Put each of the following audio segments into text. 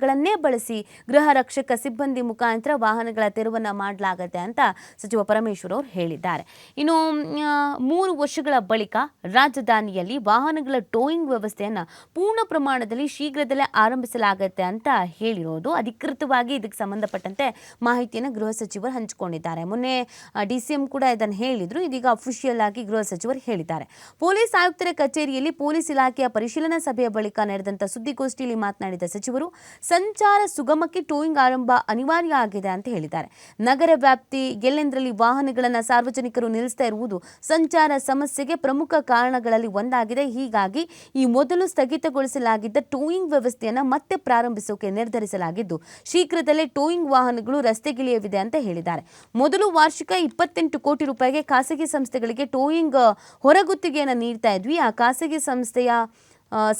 ವಾಹನಗಳನ್ನೇ ಬಳಸಿ ಗೃಹ ರಕ್ಷಕ ಸಿಬ್ಬಂದಿ ಮುಖಾಂತರ ವಾಹನಗಳ ತೆರವನ್ನು ಮಾಡಲಾಗುತ್ತೆ ಅಂತ ಸಚಿವ ಪರಮೇಶ್ವರ್ ಅವರು ಹೇಳಿದ್ದಾರೆ. ಇನ್ನು 3 ವರ್ಷಗಳ ಬಳಿಕ ರಾಜಧಾನಿಯಲ್ಲಿ ವಾಹನಗಳ ಟೋಯಿಂಗ್ ವ್ಯವಸ್ಥೆಯನ್ನು ಪೂರ್ಣ ಪ್ರಮಾಣದಲ್ಲಿ ಶೀಘ್ರದಲ್ಲೇ ಆರಂಭಿಸಲಾಗುತ್ತೆ ಅಂತ ಹೇಳಿರೋದು ಅಧಿಕೃತವಾಗಿ ಇದಕ್ಕೆ ಸಂಬಂಧಪಟ್ಟಂತೆ ಮಾಹಿತಿಯನ್ನು ಗೃಹ ಸಚಿವರು ಹಂಚಿಕೊಂಡಿದ್ದಾರೆ. ಮೊನ್ನೆ ಡಿಸಿಎಂ ಕೂಡ ಇದನ್ನು ಹೇಳಿದ್ರು. ಇದೀಗ ಅಫಿಷಿಯಲ್ ಆಗಿ ಗೃಹ ಸಚಿವರು ಹೇಳಿದ್ದಾರೆ. ಪೊಲೀಸ್ ಆಯುಕ್ತರ ಕಚೇರಿಯಲ್ಲಿ ಪೊಲೀಸ್ ಇಲಾಖೆಯ ಪರಿಶೀಲನಾ ಸಭೆಯ ಬಳಿಕ ನಡೆದಂತ ಸುದ್ದಿಗೋಷ್ಠಿಯಲ್ಲಿ ಮಾತನಾಡಿದ ಸಚಿವರು ಸಂಚಾರ ಸುಗಮಕ್ಕೆ ಟೋಯಿಂಗ್ ಆರಂಭ ಅನಿವಾರ್ಯ ಆಗಿದೆ ಅಂತ ಹೇಳಿದ್ದಾರೆ. ನಗರ ವ್ಯಾಪ್ತಿ ಎಲ್ಲೆಂದರಲ್ಲಿ ವಾಹನಗಳನ್ನು ಸಾರ್ವಜನಿಕರು ನಿಲ್ಲಿಸ್ತಾ ಇರುವುದು ಸಂಚಾರ ಸಮಸ್ಯೆಗೆ ಪ್ರಮುಖ ಕಾರಣಗಳಲ್ಲಿ ಒಂದಾಗಿದೆ. ಹೀಗಾಗಿ ಈ ಮೊದಲು ಸ್ಥಗಿತಗೊಳಿಸಲಾಗಿದ್ದ ಟೋಯಿಂಗ್ ವ್ಯವಸ್ಥೆಯನ್ನು ಮತ್ತೆ ಪ್ರಾರಂಭಿಸೋಕೆ ನಿರ್ಧರಿಸಲಾಗಿದ್ದು ಶೀಘ್ರದಲ್ಲೇ ಟೋಯಿಂಗ್ ವಾಹನಗಳು ರಸ್ತೆಗಿಳಿಯಲಿವೆ ಅಂತ ಹೇಳಿದ್ದಾರೆ. ಮೊದಲು ವಾರ್ಷಿಕ 28 ಕೋಟಿ ರೂಪಾಯಿಗೆ ಖಾಸಗಿ ಸಂಸ್ಥೆಗಳಿಗೆ ಟೋಯಿಂಗ್ ಹೊರಗುತ್ತಿಗೆಯನ್ನು ನೀಡ್ತಾ ಇದ್ವಿ. ಆ ಖಾಸಗಿ ಸಂಸ್ಥೆಯ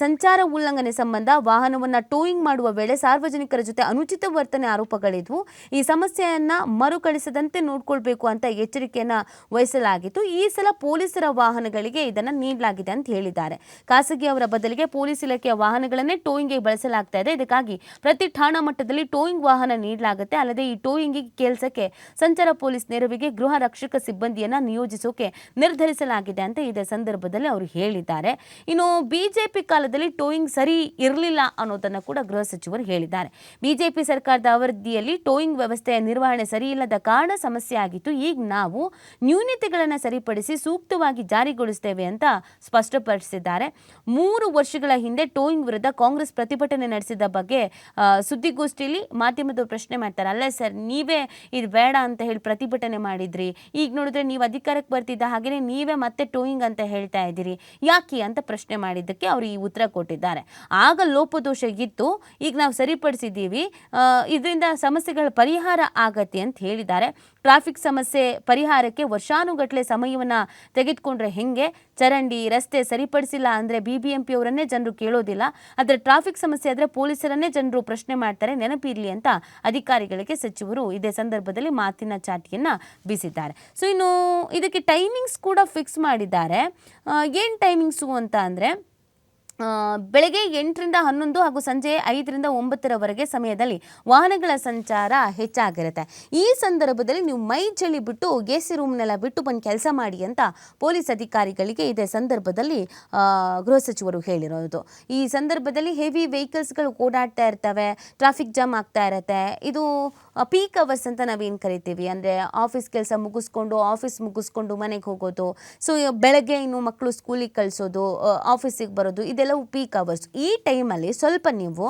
ಸಂಚಾರ ಉಲ್ಲಂಘನೆ ಸಂಬಂಧ ವಾಹನವನ್ನು ಟೋಯಿಂಗ್ ಮಾಡುವ ವೇಳೆ ಸಾರ್ವಜನಿಕರ ಜೊತೆ ಅನುಚಿತ ವರ್ತನೆ ಆರೋಪಗಳಿದ್ವು. ಈ ಸಮಸ್ಯೆಯನ್ನು ಮರುಕಳಿಸದಂತೆ ನೋಡಿಕೊಳ್ಬೇಕು ಅಂತ ಎಚ್ಚರಿಕೆಯನ್ನು ವಹಿಸಲಾಗಿತ್ತು. ಈ ಸಲ ಪೊಲೀಸರ ವಾಹನಗಳಿಗೆ ಇದನ್ನು ನೀಡಲಾಗಿದೆ ಅಂತ ಹೇಳಿದ್ದಾರೆ. ಖಾಸಗಿಯವರ ಬದಲಿಗೆ ಪೊಲೀಸ್ ಇಲಾಖೆಯ ವಾಹನಗಳನ್ನೇ ಟೋಯಿಂಗ್ಗೆ ಬಳಸಲಾಗ್ತಾ ಇದೆ. ಇದಕ್ಕಾಗಿ ಪ್ರತಿ ಠಾಣಾ ಮಟ್ಟದಲ್ಲಿ ಟೋಯಿಂಗ್ ವಾಹನ ನೀಡಲಾಗುತ್ತೆ. ಅಲ್ಲದೆ ಈ ಟೋಯಿಂಗ್ ಕೆಲಸಕ್ಕೆ ಸಂಚಾರ ಪೊಲೀಸ್ ನೆರವಿಗೆ ಗೃಹ ರಕ್ಷಕ ಸಿಬ್ಬಂದಿಯನ್ನು ನಿಯೋಜಿಸೋಕೆ ನಿರ್ಧರಿಸಲಾಗಿದೆ ಅಂತ ಇದೇ ಸಂದರ್ಭದಲ್ಲಿ ಅವರು ಹೇಳಿದ್ದಾರೆ. ಇನ್ನು ಬಿಜೆಪಿ ಕಾಲದಲ್ಲಿ ಟೋಯಿಂಗ್ ಸರಿ ಇರಲಿಲ್ಲ ಅನ್ನೋದನ್ನು ಕೂಡ ಗೃಹ ಸಚಿವರು ಹೇಳಿದ್ದಾರೆ. ಬಿಜೆಪಿ ಸರ್ಕಾರದ ಅವಧಿಯಲ್ಲಿ ಟೋಯಿಂಗ್ ವ್ಯವಸ್ಥೆಯ ನಿರ್ವಹಣೆ ಸರಿ ಇಲ್ಲದ ಕಾರಣ ಸಮಸ್ಯೆ ಆಗಿತ್ತು. ಈಗ ನಾವು ನ್ಯೂನತೆಗಳನ್ನು ಸರಿಪಡಿಸಿ ಸೂಕ್ತವಾಗಿ ಜಾರಿಗೊಳಿಸುತ್ತೇವೆ ಅಂತ ಸ್ಪಷ್ಟಪಡಿಸಿದ್ದಾರೆ. 3 ವರ್ಷಗಳ ಹಿಂದೆ ಟೋಯಿಂಗ್ ವಿರುದ್ಧ ಕಾಂಗ್ರೆಸ್ ಪ್ರತಿಭಟನೆ ನಡೆಸಿದ ಬಗ್ಗೆ ಸುದ್ದಿಗೋಷ್ಠಿಯಲ್ಲಿ ಮಾಧ್ಯಮದವರು ಪ್ರಶ್ನೆ ಮಾಡ್ತಾರೆ. ಅಲ್ಲ ಸರ್, ನೀವೇ ಇದು ಬೇಡ ಅಂತ ಹೇಳಿ ಪ್ರತಿಭಟನೆ ಮಾಡಿದ್ರಿ, ಈಗ ನೋಡಿದ್ರೆ ನೀವು ಅಧಿಕಾರಕ್ಕೆ ಬರ್ತಿದ್ದ ಹಾಗೆಯೇ ನೀವೇ ಮತ್ತೆ ಟೋಯಿಂಗ್ ಅಂತ ಹೇಳ್ತಾ ಇದ್ದೀರಿ, ಯಾಕೆ ಅಂತ ಪ್ರಶ್ನೆ ಮಾಡಿದ್ದಕ್ಕೆ ಅವರು ಈ ಉತ್ತರ ಕೊಟ್ಟಿದ್ದಾರೆ. ಆಗ ಲೋಪದೋಷ ಇತ್ತು, ಈಗ ನಾವು ಸರಿಪಡಿಸಿದ್ದೀವಿ, ಇದರಿಂದ ಸಮಸ್ಯೆಗಳ ಪರಿಹಾರ ಆಗತ್ತೆ ಅಂತ ಹೇಳಿದ್ದಾರೆ. ಟ್ರಾಫಿಕ್ ಸಮಸ್ಯೆ ಪರಿಹಾರಕ್ಕೆ ವರ್ಷಾನುಗಟ್ಟಲೆ ಸಮಯವನ್ನು ತೆಗೆದುಕೊಂಡ್ರೆ ಹೆಂಗೆ? ಚರಂಡಿ ರಸ್ತೆ ಸರಿಪಡಿಸಿಲ್ಲ ಅಂದರೆ BBMP ಅವರನ್ನೇ ಜನರು ಕೇಳೋದಿಲ್ಲ, ಆದರೆ ಟ್ರಾಫಿಕ್ ಸಮಸ್ಯೆ ಆದರೆ ಪೊಲೀಸರನ್ನೇ ಜನರು ಪ್ರಶ್ನೆ ಮಾಡ್ತಾರೆ, ನೆನಪಿರಲಿ ಅಂತ ಅಧಿಕಾರಿಗಳಿಗೆ ಸಚಿವರು ಇದೇ ಸಂದರ್ಭದಲ್ಲಿ ಮಾತಿನ ಚಾಟಿಯನ್ನು ಬೀಸಿದ್ದಾರೆ. ಸೊ ಇನ್ನು ಇದಕ್ಕೆ ಟೈಮಿಂಗ್ಸ್ ಕೂಡ ಫಿಕ್ಸ್ ಮಾಡಿದ್ದಾರೆ. ಏನು ಟೈಮಿಂಗ್ಸು ಅಂತ ಅಂದರೆ ಬೆಳಗ್ಗೆ 8ರಿಂದ 11 ಹಾಗೂ ಸಂಜೆ 5ರಿಂದ 9ರವರೆಗೆ ಸಮಯದಲ್ಲಿ ವಾಹನಗಳ ಸಂಚಾರ ಹೆಚ್ಚಾಗಿರುತ್ತೆ. ಈ ಸಂದರ್ಭದಲ್ಲಿ ನೀವು ಮೈ ಚಳಿ ಬಿಟ್ಟು AC ರೂಮ್ನೆಲ್ಲ ಬಿಟ್ಟು ಬಂದು ಕೆಲಸ ಮಾಡಿ ಅಂತ ಪೊಲೀಸ್ ಅಧಿಕಾರಿಗಳಿಗೆ ಇದೇ ಸಂದರ್ಭದಲ್ಲಿ ಗೃಹ ಸಚಿವರು ಹೇಳಿರೋದು. ಈ ಸಂದರ್ಭದಲ್ಲಿ ಹೆವಿ ವೆಹಿಕಲ್ಸ್ಗಳು ಓಡಾಡ್ತಾ ಇರ್ತವೆ, ಟ್ರಾಫಿಕ್ ಜಾಮ್ ಆಗ್ತಾ ಇರುತ್ತೆ. ಇದು ಪೀಕ್ ಅವರ್ಸ್ ಅಂತ ನಾವೇನು ಕರಿತೀವಿ, ಅಂದರೆ ಆಫೀಸ್ ಕೆಲಸ ಮುಗಿಸ್ಕೊಂಡು ಮನೆಗೆ ಹೋಗೋದು, ಸೊ ಬೆಳಗ್ಗೆ ಇನ್ನು ಮಕ್ಕಳು ಸ್ಕೂಲಿಗೆ ಕಳಿಸೋದು, ಆಫೀಸಿಗೆ ಬರೋದು, ಇದೆಲ್ಲವೂ ಪೀಕ್ ಅವರ್ಸ್. ಈ ಟೈಮಲ್ಲಿ ಸ್ವಲ್ಪ ನೀವು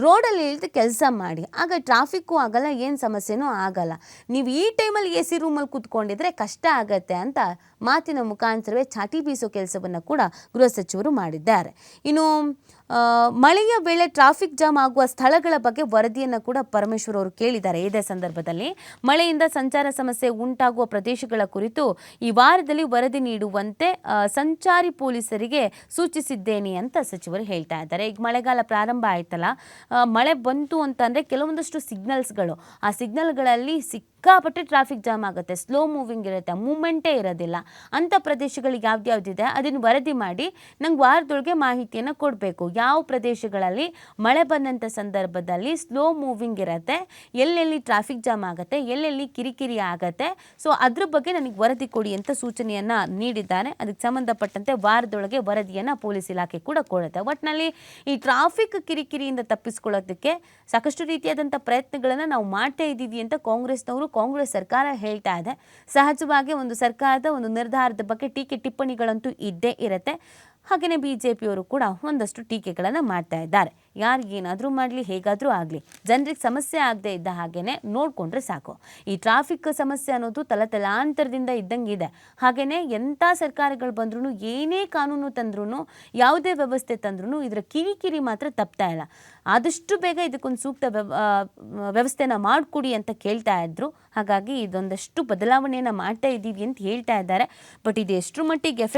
ರೋಡಲ್ಲಿ ಇಳಿದು ಕೆಲಸ ಮಾಡಿ, ಆಗ ಟ್ರಾಫಿಕ್ಕು ಆಗಲ್ಲ, ಏನು ಸಮಸ್ಯೆನೂ ಆಗಲ್ಲ. ನೀವು ಈ ಟೈಮಲ್ಲಿ AC ರೂಮಲ್ಲಿ ಕೂತ್ಕೊಂಡಿದ್ರೆ ಕಷ್ಟ ಆಗತ್ತೆ ಅಂತ ಮಾತಿನ ಮುಖಾಂತರವೇ ಚಾಟಿ ಬೀಸೋ ಕೆಲಸವನ್ನು ಕೂಡ ಗೃಹ ಸಚಿವರು ಮಾಡಿದ್ದಾರೆ. ಇನ್ನು ಮಳೆಯ ವೇಳೆ ಟ್ರಾಫಿಕ್ ಜಾಮ್ ಆಗುವ ಸ್ಥಳಗಳ ಬಗ್ಗೆ ವರದಿಯನ್ನು ಕೂಡ ಪರಮೇಶ್ವರ್ ಅವರು ಕೇಳಿದ್ದಾರೆ. ಇದೇ ಸಂದರ್ಭದಲ್ಲಿ ಮಳೆಯಿಂದ ಸಂಚಾರ ಸಮಸ್ಯೆ ಉಂಟಾಗುವ ಪ್ರದೇಶಗಳ ಕುರಿತು ಈ ವಾರದಲ್ಲಿ ವರದಿ ನೀಡುವಂತೆ ಸಂಚಾರಿ ಪೊಲೀಸರಿಗೆ ಸೂಚಿಸಿದ್ದೇನೆ ಅಂತ ಸಚಿವರು ಹೇಳ್ತಾ ಇದ್ದಾರೆ. ಈಗ ಮಳೆಗಾಲ ಪ್ರಾರಂಭ ಆಯ್ತಲ್ಲ, ಮಳೆ ಬಂತು ಅಂತಂದರೆ ಕೆಲವೊಂದಷ್ಟು ಸಿಗ್ನಲ್ಸ್ಗಳು, ಆ ಸಿಗ್ನಲ್ಗಳಲ್ಲಿ ಸಿಕ್ಕಾಪಟ್ಟೆ ಟ್ರಾಫಿಕ್ ಜಾಮ್ ಆಗುತ್ತೆ, ಸ್ಲೋ ಮೂವಿಂಗ್ ಇರುತ್ತೆ, ಮೂಮೆಂಟೇ ಇರೋದಿಲ್ಲ. ಅಂಥ ಪ್ರದೇಶಗಳಿಗೆ ಯಾವ್ದ್ಯಾವ್ದಿದೆ ಅದನ್ನು ವರದಿ ಮಾಡಿ ನಂಗೆ ವಾರದೊಳಗೆ ಮಾಹಿತಿಯನ್ನು ಕೊಡಬೇಕು. ಯಾವ ಪ್ರದೇಶಗಳಲ್ಲಿ ಮಳೆ ಬಂದಂಥ ಸಂದರ್ಭದಲ್ಲಿ ಸ್ಲೋ ಮೂವಿಂಗ್ ಇರುತ್ತೆ, ಎಲ್ಲೆಲ್ಲಿ ಟ್ರಾಫಿಕ್ ಜಾಮ್ ಆಗುತ್ತೆ, ಎಲ್ಲೆಲ್ಲಿ ಕಿರಿಕಿರಿ ಆಗುತ್ತೆ, ಸೊ ಅದ್ರ ಬಗ್ಗೆ ನನಗೆ ವರದಿ ಕೊಡಿ ಅಂತ ಸೂಚನೆಯನ್ನು ನೀಡಿದ್ದಾರೆ. ಅದಕ್ಕೆ ಸಂಬಂಧಪಟ್ಟಂತೆ ವಾರದೊಳಗೆ ವರದಿಯನ್ನು ಪೊಲೀಸ್ ಇಲಾಖೆ ಕೂಡ ಕೊಡುತ್ತೆ. ಒಟ್ಟಿನಲ್ಲಿ ಈ ಟ್ರಾಫಿಕ್ ಕಿರಿಕಿರಿಯಿಂದ ತಪ್ಪಿಸ್ಕೊಳ್ಳೋದಕ್ಕೆ ಸಾಕಷ್ಟು ರೀತಿಯಾದಂಥ ಪ್ರಯತ್ನಗಳನ್ನು ನಾವು ಮಾಡ್ತಾ ಇದ್ದೀವಿ ಅಂತ ಕಾಂಗ್ರೆಸ್ ಸರ್ಕಾರ ಹೇಳ್ತಾ ಇದೆ. ಸಹಜವಾಗಿ ಒಂದು ಸರ್ಕಾರದ ಒಂದು ನಿರ್ಧಾರದ ಬಗ್ಗೆ ಟೀಕೆ ಟಿಪ್ಪಣಿಗಳಂತೂ ಇದ್ದೇ ಇರುತ್ತೆ. ಹಾಗೆಯೇ BJPಯವರು ಕೂಡ ಒಂದಷ್ಟು ಟೀಕೆಗಳನ್ನು ಮಾಡ್ತಾ ಇದ್ದಾರೆ. ಯಾರಿಗೇನಾದರೂ ಮಾಡಲಿ, ಹೇಗಾದರೂ ಆಗಲಿ, ಜನರಿಗೆ ಸಮಸ್ಯೆ ಆಗದೆ ಇದ್ದ ಹಾಗೇನೆ ನೋಡಿಕೊಂಡ್ರೆ ಸಾಕು. ಈ ಟ್ರಾಫಿಕ್ ಸಮಸ್ಯೆ ಅನ್ನೋದು ತಲತಲಾಂತರದಿಂದ ಇದ್ದಂಗೆ ಇದೆ. ಹಾಗೆಯೇ ಎಂಥ ಸರ್ಕಾರಗಳು ಬಂದ್ರೂ, ಏನೇ ಕಾನೂನು ತಂದ್ರೂ, ಯಾವುದೇ ವ್ಯವಸ್ಥೆ ತಂದ್ರೂ ಇದರ ಕಿರಿಕಿರಿ ಮಾತ್ರ ತಪ್ತಾ ಇಲ್ಲ. ಆದಷ್ಟು ಬೇಗ ಇದಕ್ಕೊಂದು ಸೂಕ್ತ ವ್ಯವಸ್ಥೆನ ಮಾಡಿಕೊಡಿ ಅಂತ ಕೇಳ್ತಾ ಇದ್ರು. ಹಾಗಾಗಿ ಇದೊಂದಷ್ಟು ಬದಲಾವಣೆಯನ್ನು ಮಾಡ್ತಾ ಇದ್ದೀವಿ ಅಂತ ಹೇಳ್ತಾ ಇದ್ದಾರೆ. ಬಟ್ ಇದು ಎಷ್ಟರ ಮಟ್ಟಿಗೆ ಎಫೆಕ್ಟ್